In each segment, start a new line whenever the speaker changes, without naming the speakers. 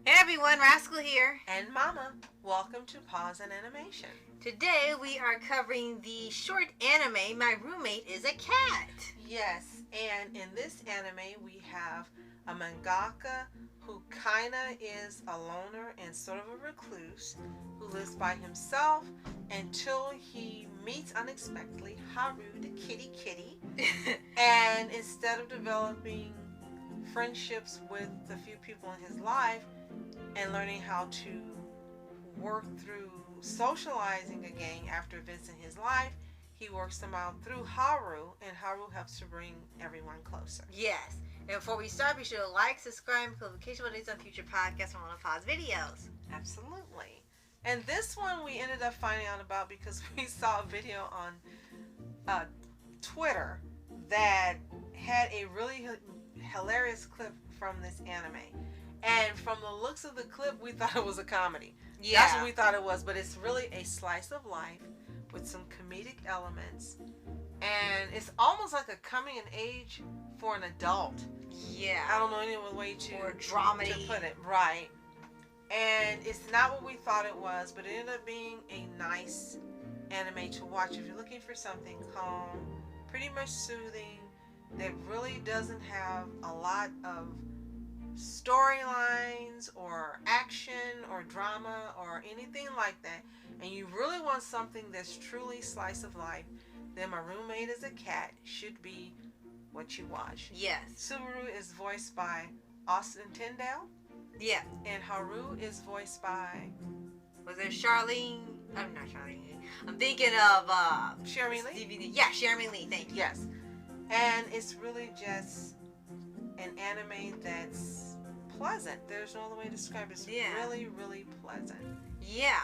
Hey everyone, Rascal here.
And Mama, welcome to Paws On Animation.
Today we are covering the short anime, My Roommate is a Cat.
Yes, and in this anime we have a mangaka who kinda is a loner and sort of a recluse who lives by himself until he meets unexpectedly Haru the kitty. And instead of developing friendships with the few people in his life and learning how to work through socializing again after events in his life, he works them out through Haru, and Haru helps to bring everyone closer.
Yes. And before we start, be sure to like, subscribe, and notification buttons on future podcasts and one of Paws videos.
Absolutely. And this one we ended up finding out about because we saw a video on Twitter that had a really hilarious clip from this anime. And from the looks of the clip, we thought it was a comedy.
Yeah.
That's what we thought it was, but it's really a slice of life with some comedic elements. And it's almost like a coming of age for an adult.
Yeah.
I don't know any other way to
dramedy.
put it. Right. And it's not what we thought it was, but it ended up being a nice anime to watch. If you're looking for something calm, pretty much soothing, that really doesn't have a lot of storylines or action or drama or anything like that, and you really want something that's truly slice of life, then My Roommate is a Cat should be what you watch.
Yes.
Subaru is voiced by Austin Tyndale.
Yeah.
And Haru is voiced by...
Was there Charlene? I'm not Charlene. I'm thinking of
Sherry Lee?
Yeah, Sherry Lee, thank you.
Yes. And it's really just an anime that's pleasant. There's no other way to describe it. It's really, really pleasant.
Yeah.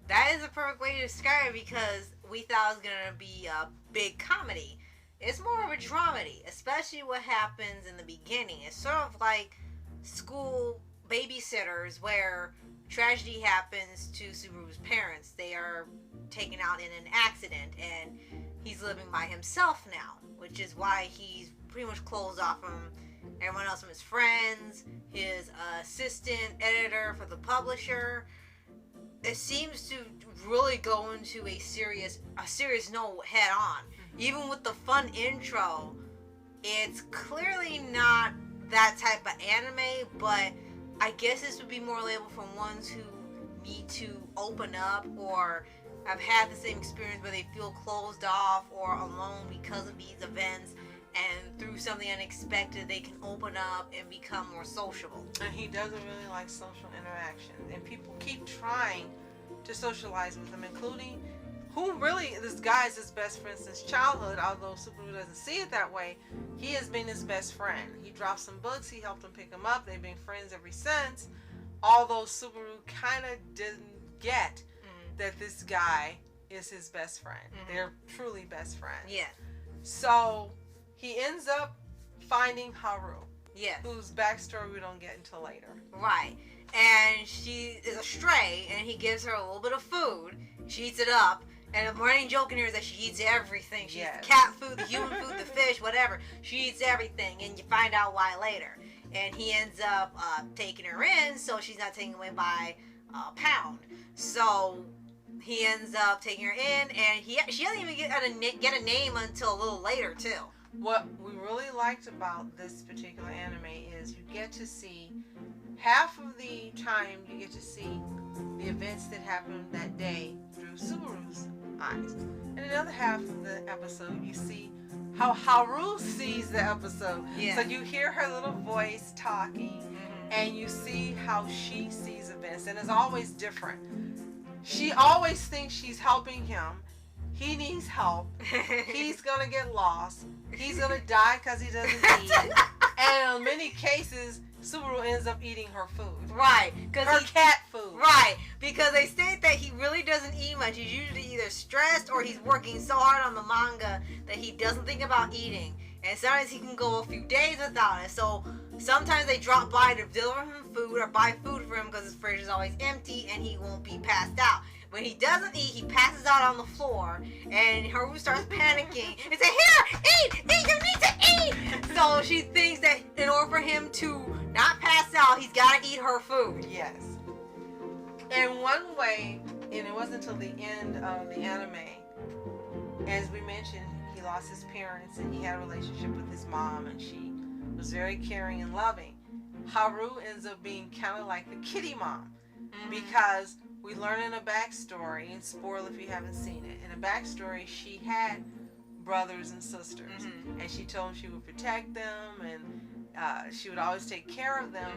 That is a perfect way to describe it because we thought it was going to be a big comedy. It's more of a dramedy, especially what happens in the beginning. It's sort of like school babysitters where tragedy happens to Subaru's parents. They are taken out in an accident and he's living by himself now, which is why he's pretty much closed off from everyone else, from his friends, his assistant editor for the publisher. It seems to really go into a serious note head on. Even with the fun intro, it's clearly not that type of anime, but I guess this would be more labeled for ones who need to open up or have had the same experience where they feel closed off or alone because of these events, and through something unexpected they can open up and become more sociable.
And he doesn't really like social interaction, and people keep trying to socialize with him, including who really this guy is his best friend since childhood. Although Subaru doesn't see it that way, he has been his best friend. He dropped some books, he helped him pick them up, they've been friends ever since, although Subaru kind of didn't get that this guy is his best friend. They're truly best friends.
Yeah.
So he ends up finding Haru.
Yes.
Whose backstory we don't get until later.
Right. And she is a stray, and he gives her a little bit of food. She eats it up. And the running joke in here is that she eats everything. She eats the cat food, the human food, the fish, whatever. She eats everything, and you find out why later. And he ends up taking her in, so she's not taken away by Pound. So he ends up taking her in, and she doesn't even get a name until a little later, too.
What we really liked about this particular anime is you get to see, half of the time you get to see the events that happened that day through Subaru's eyes. And the other half of the episode, you see how Haru sees the episode.
Yeah.
So you hear her little voice talking, and you see how she sees events. And it's always different. She always thinks she's helping him. He needs help. He's going to get lost. He's going to die because he doesn't eat. And in many cases, Subaru ends up eating her food.
Right.
Her cat food.
Right. Because they state that he really doesn't eat much. He's usually either stressed or he's working so hard on the manga that he doesn't think about eating. And sometimes he can go a few days without it. So sometimes they drop by to deliver him food or buy food for him because his fridge is always empty and he won't be passed out. When he doesn't eat, he passes out on the floor, and Haru starts panicking and says, "Here, eat! You need to eat!" So she thinks that in order for him to not pass out, he's got to eat her food.
Yes. And one way, and it wasn't until the end of the anime, as we mentioned, he lost his parents and he had a relationship with his mom, and she was very caring and loving. Haru ends up being kind of like the kitty mom, because we learn in a backstory, and spoil if you haven't seen it, in a backstory she had brothers and sisters, and she told them she would protect them, and she would always take care of them,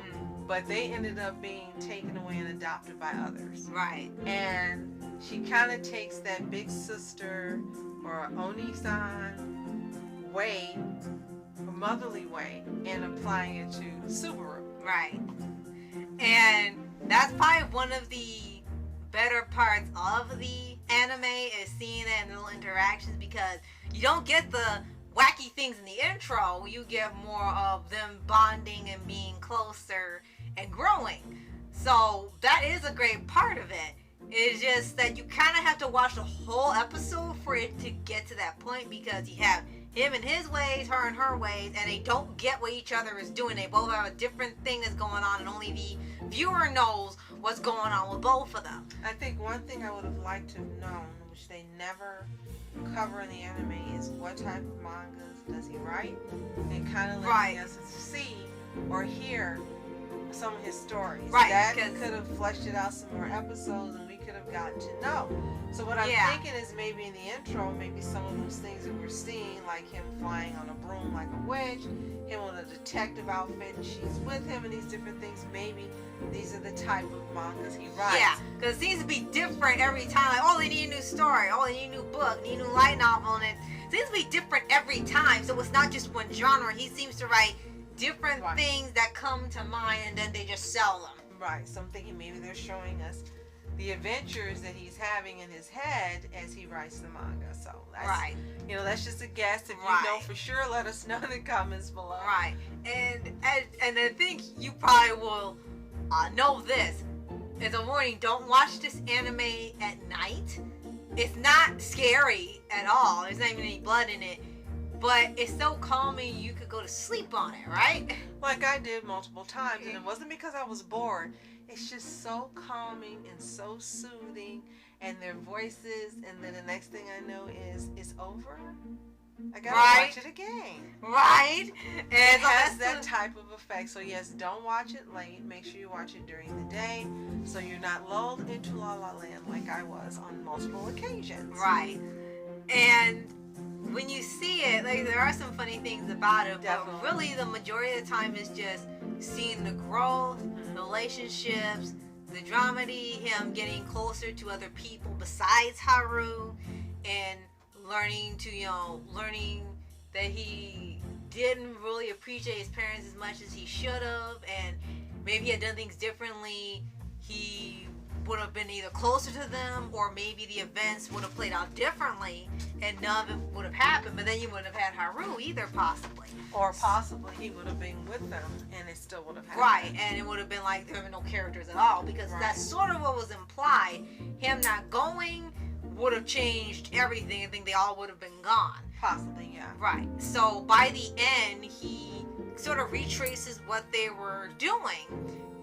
but they ended up being taken away and adopted by others.
Right.
And she kind of takes that big sister or Oni-san way, or motherly way, and applying it to Subaru.
Right. And that's probably one of the better parts of the anime, is seeing that in little interactions, because you don't get the wacky things in the intro. You get more of them bonding and being closer and growing. So that is a great part of it. It's just that you kind of have to watch the whole episode for it to get to that point, because you have him and his ways, her and her ways, and they don't get what each other is doing. They both have a different thing that's going on, and only the viewer knows what's going on with both of them.
I think one thing I would have liked to have known, which they never cover in the anime, is what type of mangas does he write, and kind of letting us see or hear some of his stories.
Right.
That could have fleshed it out some more episodes, and we could have gotten to know. So what I'm thinking is maybe in the intro, maybe some of those things that we're seeing, like him flying on a broom like a witch, him with a detective outfit, and she's with him, and these different things, maybe these are the type of mangas he writes.
Yeah, because it seems to be different every time. Like, oh, they need a new story. Oh, they need a new book. They need a new light novel. And it seems to be different every time. So it's not just one genre. He seems to write different things that come to mind, and then they just sell them.
Right. So I'm thinking maybe they're showing us the adventures that he's having in his head as he writes the manga. So that's, you know, that's just a guess. If you know for sure, let us know in the comments below.
Right. And I think you probably will know this. As a warning, don't watch this anime at night. It's not scary at all. There's not even any blood in it. But it's so calming you could go to sleep on it, right?
Like I did multiple times. And it wasn't because I was bored. It's just so calming and so soothing. And their voices. And then the next thing I know is it's over. I gotta watch it again.
Right. And
it has that type of effect. So yes, don't watch it late. Make sure you watch it during the day, so you're not lulled into La La Land like I was on multiple occasions.
Right. And when you see it, like, there are some funny things about it, but really the majority of the time is just seeing the growth, the relationships, the dramedy, him getting closer to other people besides Haru, and learning that he didn't really appreciate his parents as much as he should have, and maybe he had done things differently, he would have been either closer to them, or maybe the events would have played out differently and none of it would have happened, but then you wouldn't have had Haru either, possibly.
Or possibly he would have been with them and it still would have happened.
Right, and it would have been like there were no characters at all, because that's sort of what was implied. Him not going would have changed everything. I think they all would have been gone.
Possibly, yeah.
Right. So by the end, he sort of retraces what they were doing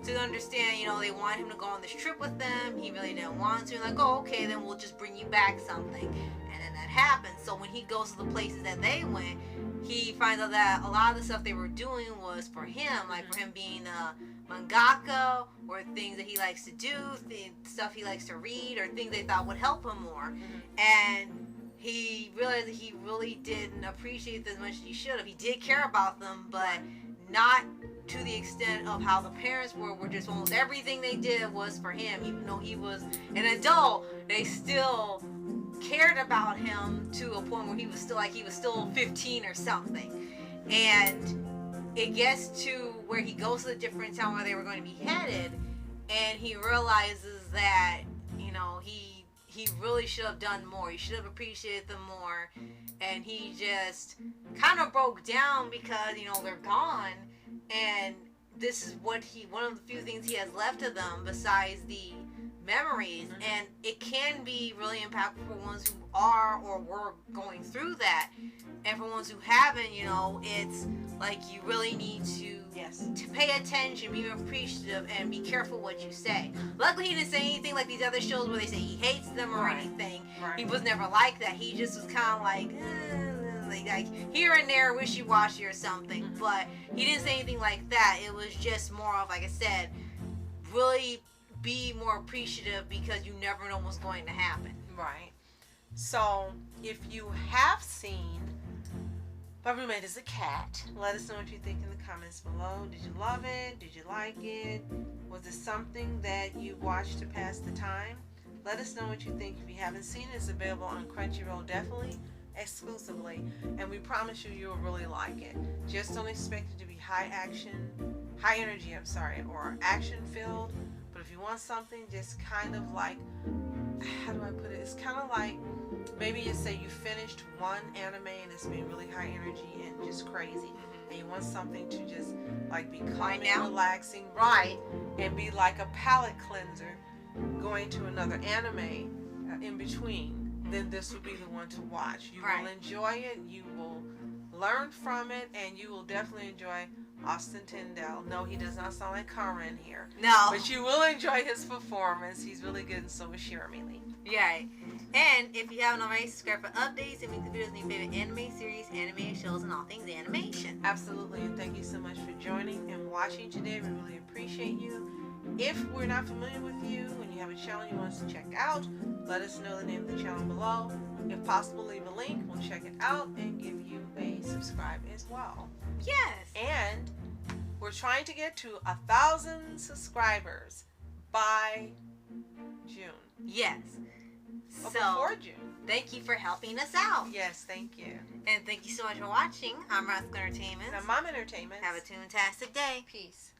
to understand, you know, they wanted him to go on this trip with them. He really didn't want to. Like, oh, okay, then we'll just bring you back something. And then that happens. So when he goes to the places that they went, he finds out that a lot of the stuff they were doing was for him, like for him being a mangaka, or things that he likes to do, stuff he likes to read, or things they thought would help him more. And he realized that he really didn't appreciate them as much as he should have. He did care about them, but not to the extent of how the parents were just almost everything they did was for him. Even though he was an adult, they still cared about him to a point where he was still 15 or something. And it gets to where he goes to the different town where they were going to be headed, and he realizes that, you know, he really should have done more. He should have appreciated them more. And he just kind of broke down because, you know, they're gone. And this is one of the few things he has left of them besides the memories, and it can be really impactful for ones who are or were going through that, and for ones who haven't, you know, it's like you really need to pay attention, be appreciative, and be careful what you say. Luckily, he didn't say anything like these other shows where they say he hates them or anything. He was never like that. He just was kind of like here and there, wishy-washy or something, but he didn't say anything like that. It was just more of, like I said, really be more appreciative because you never know what's going to happen.
Right. So, if you have seen My Roommate is a Cat, let us know what you think in the comments below. Did you love it? Did you like it? Was it something that you watched to pass the time? Let us know what you think. If you haven't seen it, it's available on Crunchyroll, definitely, exclusively, and we promise you you'll really like it. Just don't expect it to be high energy, or action filled, but if you want something just kind of like, how do I put it, it's kind of like, maybe you say you finished one anime and it's been really high energy and just crazy, and you want something to just like be calming, relaxing, and be like a palate cleanser going to another anime in between, then this would be the one to watch. You will enjoy it, you will learn from it, and you will definitely enjoy Austin Tyndall. No, he does not sound like Karen here.
No.
But you will enjoy his performance. He's really good, and so is Shirley.
Yeah. And if you haven't already, subscribe for updates and make the videos in your favorite anime series, animated shows, and all things animation.
Absolutely, and thank you so much for joining and watching today. We really appreciate you. If we're not familiar with you and you have a channel you want us to check out, let us know the name of the channel below. If possible, leave a link. We'll check it out and give you a subscribe as well.
Yes.
And we're trying to get to 1,000 subscribers by June.
Yes.
So, before June.
Thank you for helping us out.
Yes, thank you.
And thank you so much for watching. I'm Rascal Entertainment.
And I'm Mom Entertainment.
Have a toontastic day.
Peace.